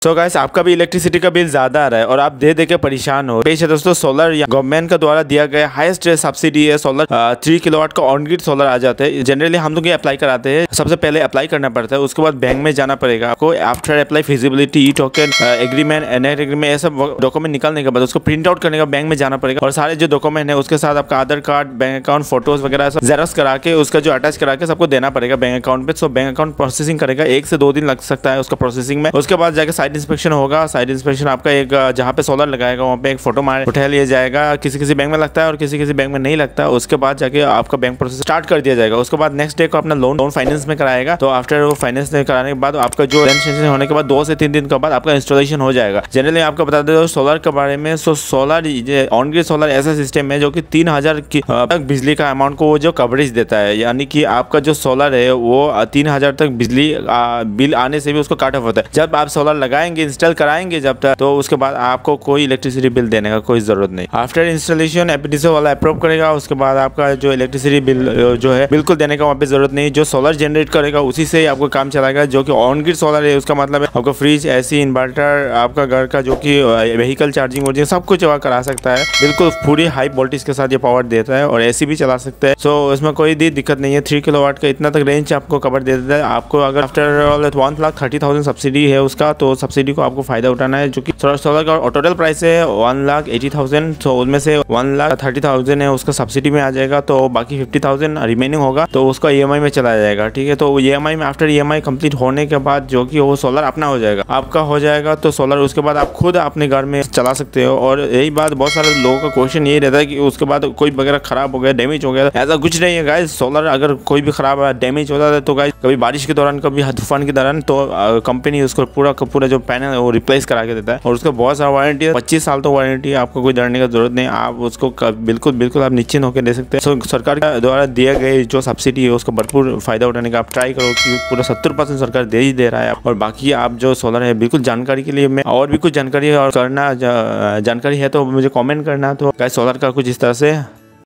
तो गाइस आपका भी इलेक्ट्रिसिटी का बिल ज्यादा आ रहा है और आप दे के परेशान हो, पेश है दोस्तों सोलर या गवर्नमेंट का द्वारा दिया गया हाईएस्ट सब्सिडी है सोलर 3 किलोवाट का ऑन ग्रिड सोलर आ जाते हैं। जनरली हम लोग ये अप्लाई कराते हैं, सबसे पहले अप्लाई करना पड़ता है, उसके बाद बैंक में जाना पड़ेगा आपको। आफ्टर अप्लाई फिजिबिलिटी ई टोकन एग्रीमेंट एनआईटी एग्रीमेंट ये सब डॉक्यूमेंट निकालने के बाद उसको प्रिंट आउट करने का बैंक में जाना पड़ेगा और सारे जो डॉक्यूमेंट है उसके साथ आपका आधार कार्ड, बैंक अकाउंट, फोटोज वगैरह सब जेरॉक्स करा के उसका जो अटैच करा के सबको देना पड़ेगा बैंक अकाउंट पे। सो बैंक अकाउंट प्रोसेसिंग करेगा, 1 से 2 दिन लग सकता है उसका प्रोसेसिंग में। उसके बाद जाके साइट इंस्पेक्शन होगा। साइट इंस्पेक्शन आपका एक जहाँ पे सोलर लगाएगा वहाँ पे एक फोटो उठा लिया जाएगा। किसी बैंक में लगता है और किसी बैंक में नहीं लगता। उसके बाद जाके आपका बैंक प्रोसेस स्टार्ट कर दिया जाएगा। उसके बाद नेक्स्ट डे को अपना लोन फाइनेंस में कराएगा। तो आफ्टर वो फाइनेंस कराने के बाद आपका जो रजिस्ट्रेशन होने के बाद 2 से 3 दिन के बाद आपका इंस्टॉलेशन हो जाएगा। जनरली आपको बता दो सोलर के बारे में। सो सोलर ऑन ग्रिड सोलर ऐसा सिस्टम है जो कि 3000 तक बिजली का अमाउंट को वो जो कवरेज देता है, यानी कि आपका जो सोलर है वो 3000 तक बिजली बिल आने से भी उसको काट ऑफ होता है। जब आप सोलर लगाएंगे, इंस्टॉल कराएंगे जब तक, तो उसके बाद आपको कोई इलेक्ट्रिसिटी बिल देने का कोई जरूरत नहीं। आफ्टर इंस्टॉलेशन एपीडीसी वाला अप्रूव करेगा, उसके बाद आपका जो इलेक्ट्रिसिटी बिल जो है बिल्कुल देने का वहाँ पे जरूरत नहीं। जो सोलर जनरेट करेगा उसी से आपको काम चलाएगा। जो कि ऑन ग्रिड सोलर है उसका मतलब है आपको फ्रिज, एसी, इन्वर्टर, आपका घर का जो कि व्हीकल चार्जिंग सब कुछ करा सकता है। बिल्कुल पूरी हाई वोल्टेज के साथ ये पावर देता है और एसी भी चला सकता है। सो इसमें कोई दिक्कत नहीं है। 3 किलोवाट का इतना तक रेंज आपको कवर दे देता है। आपको अगर आफ्टर ऑल 1,30,000 सब्सिडी है उसका, तो सब्सिडी को आपको फायदा उठाना है। जो कि सोलर का टोटल प्राइस है 1,80,000। तो उसमें से 1,30,000 है उसका सब्सिडी में आ जाएगा, तो बाकी 50,000 रिमेनिंग होगा तो उसका ईएमआई में चला जाएगा। ठीक है, तो ईएमआई में आफ्टर ईएमआई कंप्लीट होने के बाद जो कि वो सोलर अपना हो जाएगा, आपका हो जाएगा। तो सोलर उसके बाद आप खुद अपने घर में चला सकते हो। और यही बात बहुत सारे लोगों का क्वेश्चन यही रहता है कि उसके बाद कोई वगैरह खराब हो गया, डैमेज हो गया। ऐसा कुछ नहीं है गाइस। सोलर अगर कोई भी खराब डैमेज होता है तो गाइस कभी बारिश के दौरान, कभी तूफान के दौरान, तो कंपनी उसको पूरा जो पैनल है वो रिप्लेस करा के देता है और उसका बहुत सारा वारंटी है, 25 साल तो वारंटी है। आपको कोई डरने का जरूरत नहीं, आप उसको बिल्कुल आप निश्चिंत होकर दे सकते हैं। सरकार के द्वारा दिए गए जो सब्सिडी है उसका भरपूर फायदा उठाने का आप ट्राई करो कि पूरा 70% सरकार दे ही दे रहा है। और बाकी आप जो सोलर है बिल्कुल जानकारी के लिए मैं और भी कुछ जानकारी और करना जानकारी है तो मुझे कमेंट करना। तो गाइस सोलर का कुछ इस तरह से